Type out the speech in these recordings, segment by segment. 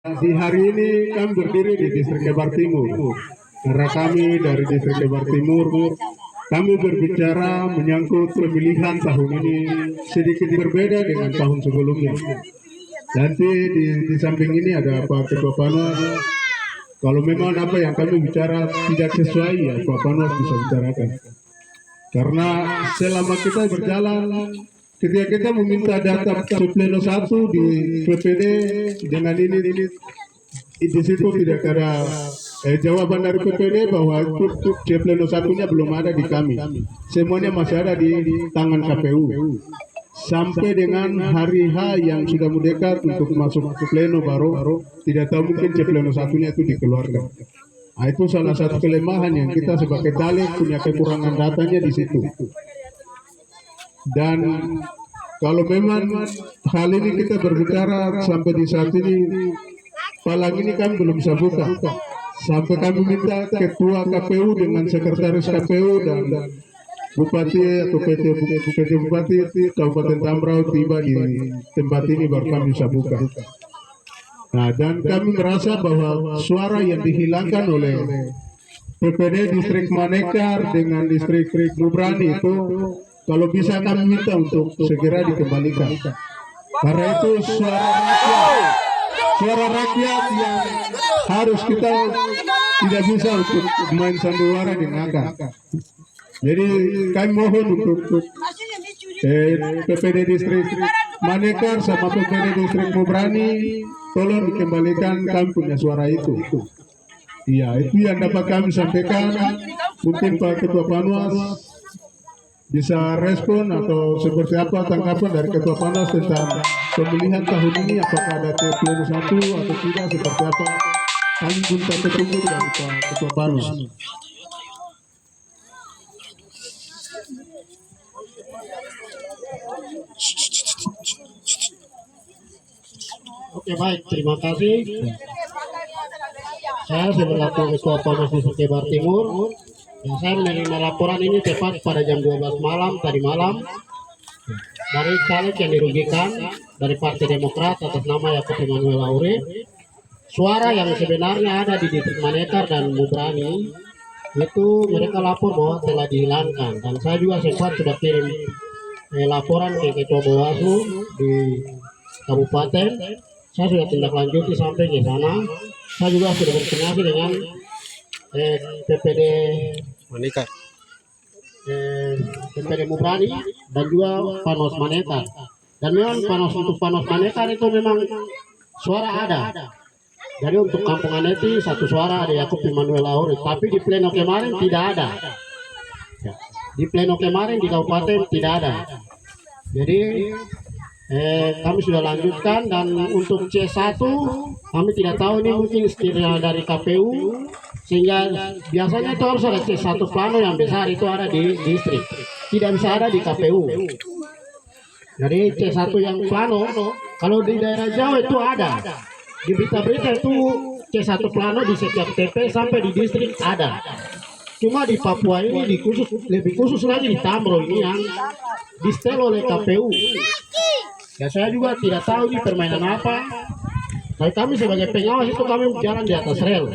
Di hari ini kami berdiri di Distrik Kebar Timur. Karena kami dari Distrik Kebar Timur, kami berbicara menyangkut pemilihan tahun ini sedikit berbeda dengan tahun sebelumnya. Nanti di samping ini ada Pak Ketua Panas. Kalau memang apa yang kami bicara tidak sesuai, ya Pak Panas bisa bicarakan. Karena selama kita berjalan, ketika kita meminta data pleno 1 di PPD dengan ini di situ tidak ada jawaban dari PPD bahwa itu pleno 1-nya belum ada di kami. Semuanya masih ada di tangan KPU. Sampai dengan hari H yang sudah mendekat untuk masuk ke pleno baru tidak tahu mungkin pleno 1-nya itu dikeluarkan. Nah, itu salah satu kelemahan yang kita sebagai caleg punya kekurangan datanya di situ. Dan kalau memang hal ini kita berbicara sampai di saat ini, palang ini kan belum bisa buka. Sampai kami minta ketua KPU dengan sekretaris KPU dan Bupati atau PT Bupati Kabupaten Tambrau tiba di tempat ini baru kami bisa buka. Nah, dan kami merasa bahwa suara yang dihilangkan oleh PPD Distrik Manekar dengan Distrik Mubrani itu kalau bisa kami minta untuk segera dikembalikan. Karena itu suara rakyat yang harus kita tidak bisa untuk main sandiwara dengarkan. Jadi kami mohon untuk PPD Distrik Manekar sama PPD Distrik Mubrani tolong dikembalikan kami punya suara itu. Iya, itu yang dapat kami sampaikan. Mungkin Pak Ketua Panas bisa respon atau seperti apa tanggapan dari Ketua Panas tentang pemilihan tahun ini, apakah ada pleno 1 atau tidak, seperti apa. Kami minta petunjuk dari Pak Ketua Panas. Oke, baik, terima kasih. Saya selaku Ketua Panas Distrik Kebar Timur, yang saya menerima laporan ini tepat pada jam 12 malam tadi malam dari caleg yang dirugikan dari Partai Demokrat atas nama Yakub Emmanuel Laure. Suara yang sebenarnya ada di Distrik Manekar dan Mubrani itu mereka lapor bahwa telah dihilangkan, dan saya juga sempat sudah kirim laporan ke Ketua Bawaslu di Kabupaten. Saya sudah tindak lanjuti sampai ke sana. Saya juga sudah berkoordinasi dengan PPD Manekar, PPD Mubrani dan juga Panos Manekar. Dan memang untuk Panos Manekar itu memang suara ada. Jadi untuk Kampung Aneti satu suara ada Yakub Emmanuel Laure, tapi di pleno kemarin tidak ada. Di pleno kemarin di kabupaten tidak ada. Jadi kami sudah lanjutkan, dan untuk C1 kami tidak tahu, ini mungkin setirnya dari KPU, sehingga biasanya itu harus ada C1 plano yang besar itu ada di distrik, tidak bisa ada di KPU. Jadi C1 yang plano kalau di daerah Jawa itu ada, di berita-berita itu C1 plano di setiap TP sampai di distrik ada. Cuma di Papua ini lebih khusus lagi di Tambrau ini yang distel oleh KPU. Ya, saya juga tidak tahu ini permainan apa. Tapi kami sebagai pengawas itu kami berjalan di atas rel.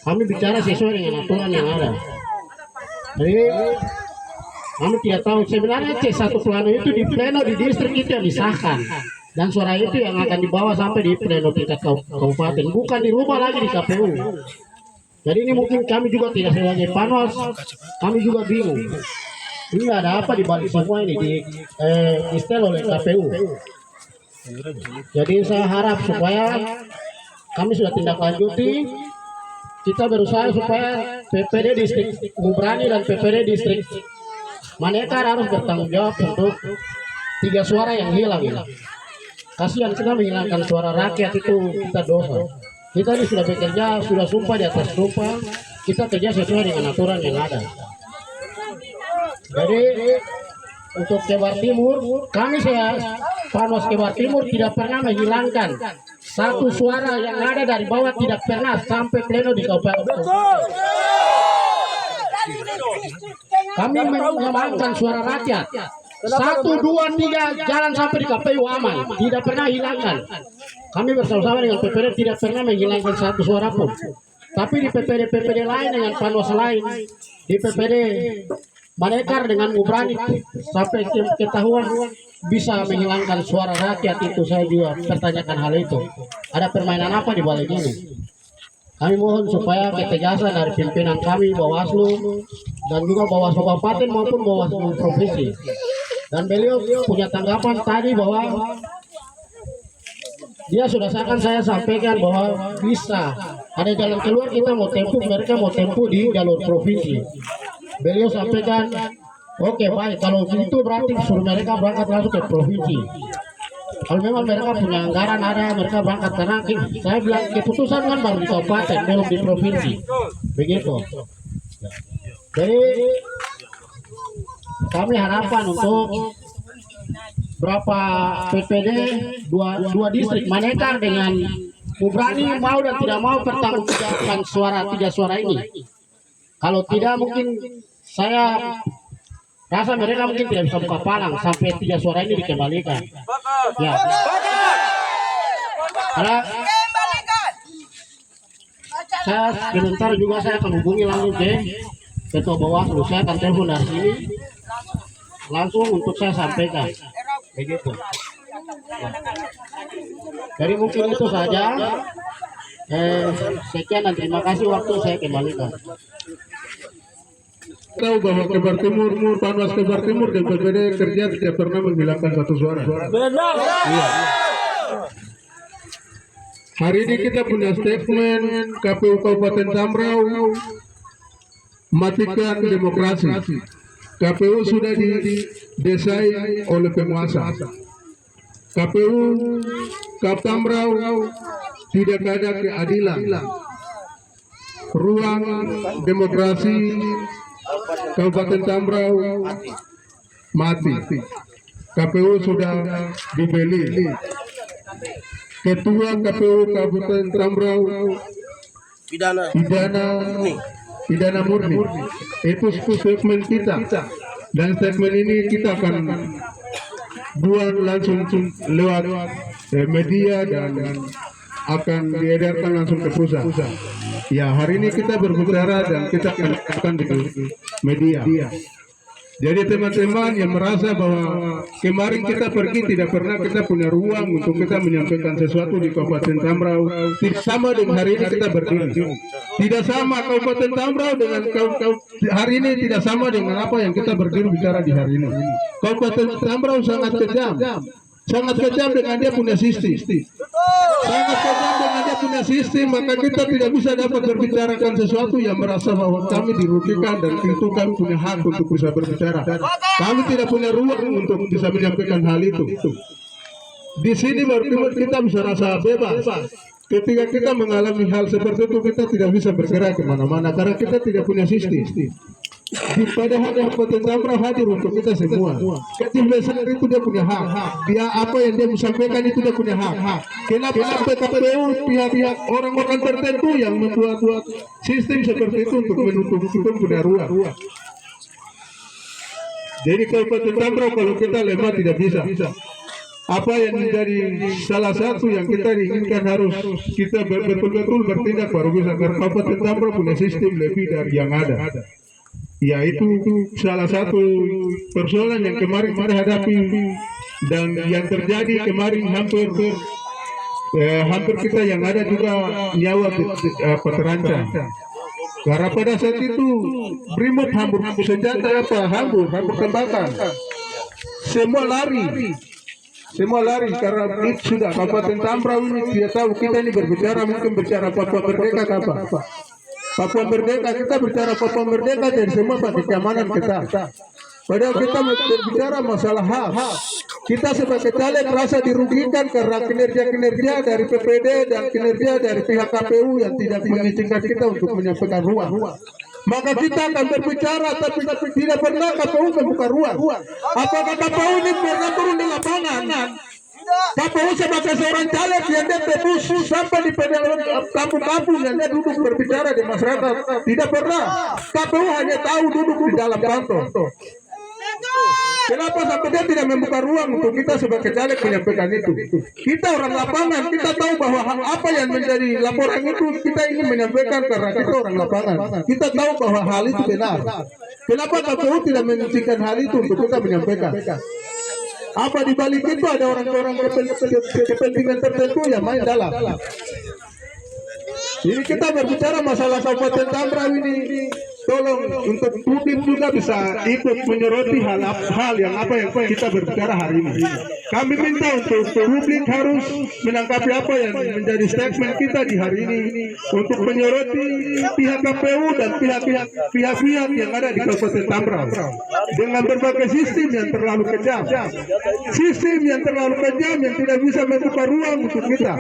Kami bicara sesuai dengan aturan yang ada. Jadi kami tidak tahu sebenarnya C1 plano itu di pleno di distrik itu yang disahkan, dan suara itu yang akan dibawa sampai di pleno tingkat kabupaten, bukan dirubah lagi di KPU. Jadi ini mungkin kami juga tidak sebagai Panos, kami juga bingung. Ini ada apa di balik semua ini di setel oleh KPU. Jadi saya harap supaya kami sudah tindak lanjuti, kita berusaha supaya PPD Distrik Mubrani dan PPD Distrik Manekar harus bertanggung jawab untuk 3 suara yang hilang ini. Kasihan kita menghilangkan suara rakyat, itu kita dosa. Kita ini sudah bekerja, sudah sumpah di atas sumpah, kita kerja sesuai dengan aturan yang ada. Jadi untuk Kebar Timur, kami Panos Kebar Timur tidak pernah menghilangkan satu suara yang ada dari bawah, tidak pernah sampai pleno di kabupaten. Kami mengamankan suara rakyat. 1, 2, 3 jalan sampai di KPU aman, tidak pernah hilangkan. kami bersama-sama dengan PPD tidak pernah menghilangkan satu suara pun. Tapi di PPD lain dengan panos lain, di PPD Manekar dengan Mubrani sampai ketahuan bisa menghilangkan suara rakyat, itu saya juga pertanyakan hal itu. Ada permainan apa di balik ini? Kami mohon supaya ketegasan dari pimpinan kami, Bawaslu dan juga Bawaslu Kabupaten maupun Bawaslu Provinsi. Dan beliau punya tanggapan tadi bahwa dia sudah saya sampaikan bahwa bisa ada jalan keluar, kita mau tempuh, mereka mau tempuh di jalur provinsi. Beliau sampaikan, oke baik, kalau itu berarti suruh mereka berangkat langsung ke provinsi. Kalau memang mereka punya anggaran ada, mereka berangkat, karena saya bilang keputusan kan baru di kabupaten, belum di provinsi. Begitu. Jadi kami harapan untuk berapa PPD dua distrik Manekar dengan Mubrani mau dan tidak mau pertanggungjawabkan tiga suara ini. Kalau tidak mungkin saya rasa mereka mungkin tidak bisa buka palang sampai 3 suara ini dikembalikan. Ya. Karena saya sebentar juga saya akan hubungi langsung ke Ketua Bawaslu, saya akan telepon dari sini langsung untuk saya sampaikan. Begitu. Ya. Jadi mungkin itu saja. Sekian dan terima kasih, waktu saya kembalikan. Tahu bahwa Kebar Timur, Panwas Kebar Timur dan PPD kerja tidak pernah menghilangkan satu suara. Benar. Iya. Hari ini kita punya statement KPU Kabupaten Tambrau matikan demokrasi. KPU sudah didesain oleh penguasa. KPU Tambrau tidak ada keadilan. Ruang demokrasi Kabupaten Tambrau mati. KPU sudah dibeli. Ketua KPU Kabupaten Tambrau pidana murni. Itu statement kita. Dan statement ini kita akan buat langsung lewat media dan akan diedarkan langsung ke pusat. Ya, hari ini kita berbicara dan kita akan di media. Jadi teman-teman yang merasa bahwa kemarin kita pergi tidak pernah kita punya ruang untuk kita menyampaikan sesuatu di Kabupaten Tambrau, tidak sama dengan hari ini kita berdiri. Tidak sama Kabupaten Tambrau dengan hari ini, tidak sama dengan apa yang kita berdiri bicara di hari ini. Kabupaten Tambrau sangat kejam. Sangat kejam dengan dia punya sistem. Sangat kejam dengan dia punya sistem, maka kita tidak bisa dapat berbicarakan sesuatu yang merasa bahwa kami dirugikan dan itu kami punya hak untuk bisa berbicara. Kami tidak punya ruang untuk bisa menyampaikan hal itu. Di sini baru kita bisa rasa bebas. Ketika kita mengalami hal seperti itu, kita tidak bisa bergerak kemana-mana karena kita tidak punya sistem. Padahal Kabupaten Tambrau hadir untuk kita semua. Ketim besar itu dia punya hak. Dia apa yang dia sampaikan itu dia punya hak. Kenapa sampai KPU pihak-pihak orang-orang tertentu yang membuat sistem seperti itu untuk menutup punya ruang. Jadi Kabupaten Tambrau kalau kita lemah tidak bisa. Apa yang menjadi salah satu yang kita inginkan harus kita betul-betul bertindak baru bisa, karena Kabupaten Tambrau punya sistem lebih dari yang ada. Ya, itu salah satu persoalan yang kemarin kita hadapi dan yang terjadi kemarin hampir kita yang ada juga nyawa terancam. Karena pada saat itu Brimob hambur senjata hambur tembakan, semua lari karena itu sudah Kabupaten Tambrau ini dia tahu kita ini berbicara mungkin bicara Papua Merdeka apa. Papua Merdeka, kita bicara Papua Merdeka dan semua pakai keamanan kita. Padahal kita berbicara masalah hak. Kita sebagai caleg merasa dirugikan karena kinerja dari PPD dan kinerja dari pihak KPU yang tidak mengizinkan kita untuk menyampaikan ruang. Maka kita akan berbicara, tapi tidak pernah KPU membuka ruang. Apakah KPU ini pernah turun di lapangan? KPU sebagai seorang caleg yang dia tebus sampai di kampung-kampung yang dia duduk berbicara di masyarakat, tidak pernah. KPU hanya tahu duduk di dalam kantor. Kenapa sampai dia tidak membuka ruang untuk kita sebagai caleg menyampaikan itu? Kita orang lapangan, kita tahu bahwa hal apa yang menjadi laporan itu kita ingin menyampaikan karena kita orang lapangan. Kita tahu bahwa hal itu benar. Kenapa KPU tidak mengizinkan hal itu untuk kita menyampaikan? Apa di balik itu ada orang-orang kepentingan tertentu yang main dalam? Ini kita berbicara masalah Kabupaten Tambrau ini. Tolong untuk publik juga bisa ikut menyoroti hal yang apa yang kita berbicara hari ini. Kami minta untuk publik harus menangkapi apa yang menjadi statement kita di hari ini untuk menyoroti pihak KPU dan pihak-pihak yang ada di Kabupaten Tambrau dengan berbagai sistem yang terlalu kejam, sistem yang terlalu kejam yang tidak bisa membuka ruang untuk kita.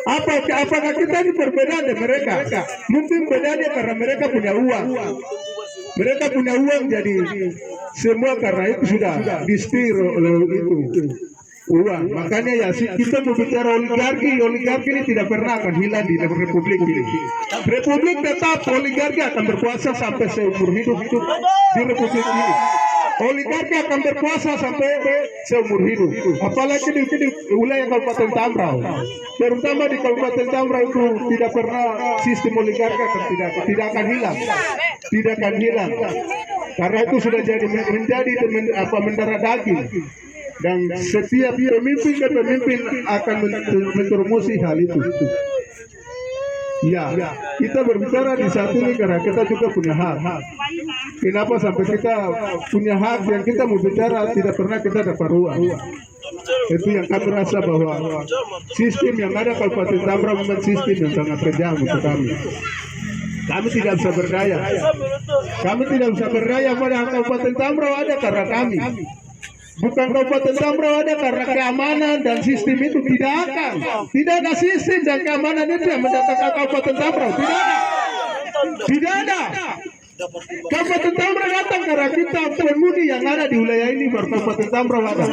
Apakah kita ini berbeda dengan mereka? Mungkin bedanya karena mereka punya uang. Mereka punya uang, jadi semua karena itu sudah disetir oleh itu uang. Makanya ya kita berbicara oligarki ini tidak pernah akan hilang di Republik ini. Republik tetap oligarki akan berkuasa sampai seumur hidup di Republik ini. Oligarki akan berkuasa sampai seumur hidup. Apalagi di wilayah Kabupaten Tambrau, terutama di Kabupaten Tambrau itu tidak pernah sistem oligarki tidak akan hilang, karena itu sudah menjadi mendarah daging. Dan setiap pemimpin ke pemimpin akan menterumusi hal itu. Ya, kita berbicara di saat ini karena kita juga punya hak. Kenapa sampai kita punya hak yang kita mau bicara tidak pernah kita dapat ruang? Itu yang kami rasa bahwa sistem yang ada Kabupaten Tambrau memang sistem yang sangat kejam untuk kami. Kami tidak bisa berdaya. Kami tidak bisa berdaya pada Kabupaten Tambrau ada karena kami. Bukan Kabupaten Tambrau ada karena keamanan dan sistem itu tidak ada sistem dan keamanan itu yang mendatangkan Kabupaten Tambrau, tidak ada. Kabupaten Tambrau datang karena kita penghuni yang ada di wilayah ini baru Kabupaten Tambrau ada.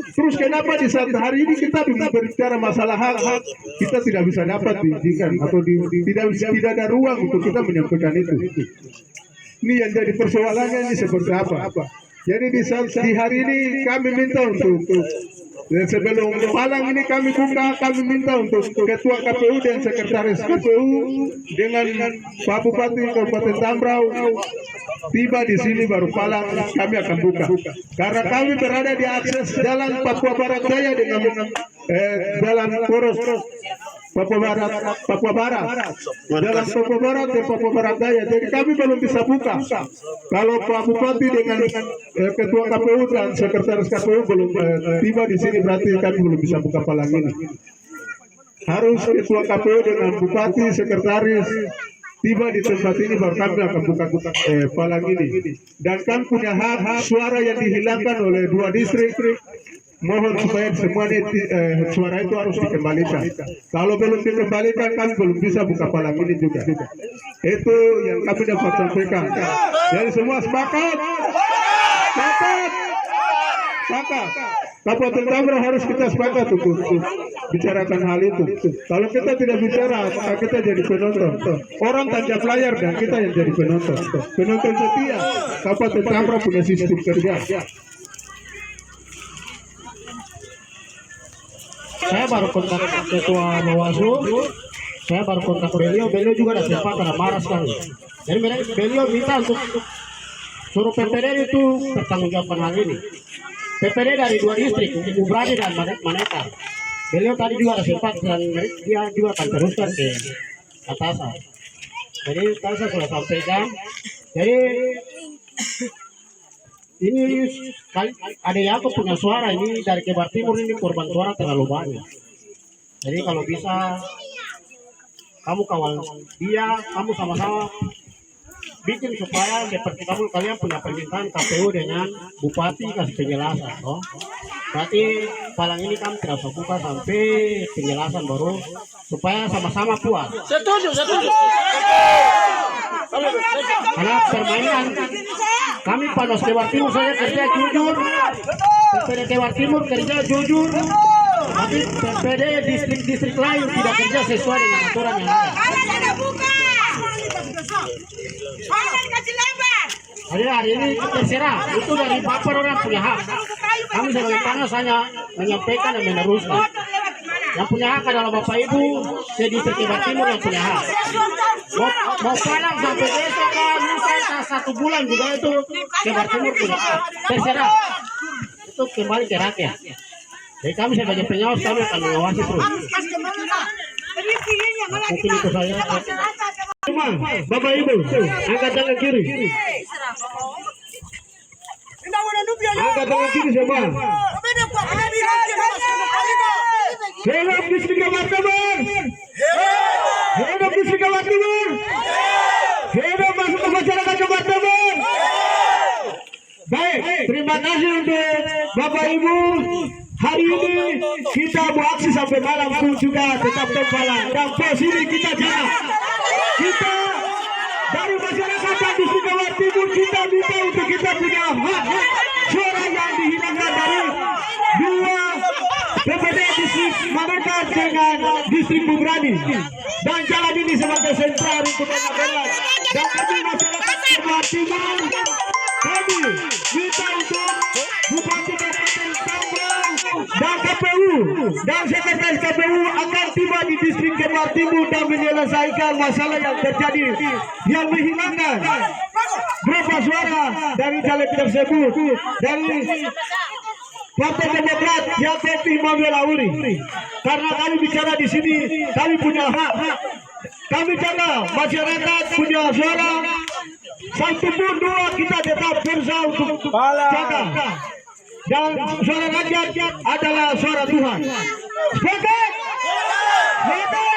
Terus kenapa di saat hari ini kita berbicara masalah hak kita tidak bisa dapat diizinkan atau tidak ada ruang untuk kita menyampaikan itu. Ini yang jadi persoalannya ini seperti apa? Jadi di hari ini kami minta untuk sebelum malam ini kami minta untuk Ketua KPU dan Sekretaris KPU dengan Pak Bupati Kabupaten Tambrau tiba di sini baru palang kami akan buka. Karena kami berada di akses Jalan Papua Barat Jaya dengan Jalan Poros Papua Barat, Jalan Papua Barat dan Papua Barat Daya. Jadi kami belum bisa buka. Kalau Pak Bupati dengan Ketua KPU dan Sekretaris KPU belum tiba di sini, berarti kami belum bisa buka palang ini. Harus Ketua KPU dengan Bupati, Sekretaris tiba di tempat ini baru kami akan buka palang ini. Dan kami punya hak suara yang dihilangkan oleh 2 distrik. Mohon supaya semuanya suara itu harus dikembalikan. Kalau belum dikembalikan, kami belum bisa buka palang ini juga. Itu yang kami dapat sampaikan. Jadi semua sepakat. Kabupaten Tambrau harus kita sepakat untuk bicarakan hal itu. Kalau kita tidak bicara, maka kita jadi penonton. Orang tancap layar dan kita yang jadi penonton. Penonton setia. Kabupaten Tambrau punya sistem kerja. Saya baru kontak Ketua Bawaslu, saya baru kontak beliau juga ada sempat ada marah sekali. Jadi beliau minta untuk suruh PPD itu bertanggungjawabkan hal ini. PPD dari 2 distrik, untuk Brade dan Manekar. Beliau tadi juga ada sempat dan dia juga akan teruskan ke atasan. Jadi saya sudah sampaikan. Jadi ini ada Yakob punya suara ini dari Kebar Timur ini korban suara terlalu banyak. Jadi kalau bisa kamu kawal dia, kamu sama-sama bikin supaya seperti kalian punya permintaan KPU dengan Bupati kasih penjelasan. Berarti palang ini kami tidak usah buka sampai penjelasan baru supaya sama-sama puas. Setuju. Karena permainan kami Panos Kebar Timur saya kerja jujur, PPD Kebar Timur kerja jujur, tapi PPD distrik-distrik lain tidak kerja sesuai dengan aturan yang ada. Jadi hari ini terserah, itu dari bapak orang punya hak. Kami sebagai panas hanya menyampaikan dan meneruskan. Yang punya hak adalah bapak ibu sedistrik Kebar Timur yang punya hak. Mau panas sampai besok kan, lusa 1 bulan juga itu Kebar Timur punya hak. Terserah, itu kembali ke rakyat. Jadi kami sebagai pengawas kami akan mengawasi terus. Mungkin itu saya. Semua, Bapak Ibu, angkat tangan kiri. Angkat tangan kiri semua. Hidup distrik Kebar Timur. Hidup distrik Kebar Timur. Hidup masyarakat Kebar Timur. Baik, terima kasih untuk Bapak Ibu. Hari ini kita mau aksi sampai malam pun juga tetap tempalan. Dan pos ini kita jaga. Kita dari masyarakat dan distrik Kebar Timur kita minta untuk kita punya hak suara yang dihilangkan dari 2 PPD distrik Manekan dengan distrik Bubrani, dan jalan ini sebagai sentral untuk pengadilan. Dan kami masyarakat Kebar Timur kami minta untuk Bupati Kabupaten Tambang dan KPU dan sekretaris KPU akan tiba di distrik Kebar Timur dan menyelesaikan masalah yang terjadi yang menghilangkan berapa suara dari caleg tersebut dari Partai Demokrat yang Immanuel Auri. Karena kami bicara di sini, kami punya hak. Kami jaga masyarakat punya suara. 1 pun 2 kita tetap berusaha untuk jaga. Dan suara rakyat adalah suara Tuhan. Sepakat? Sepakat?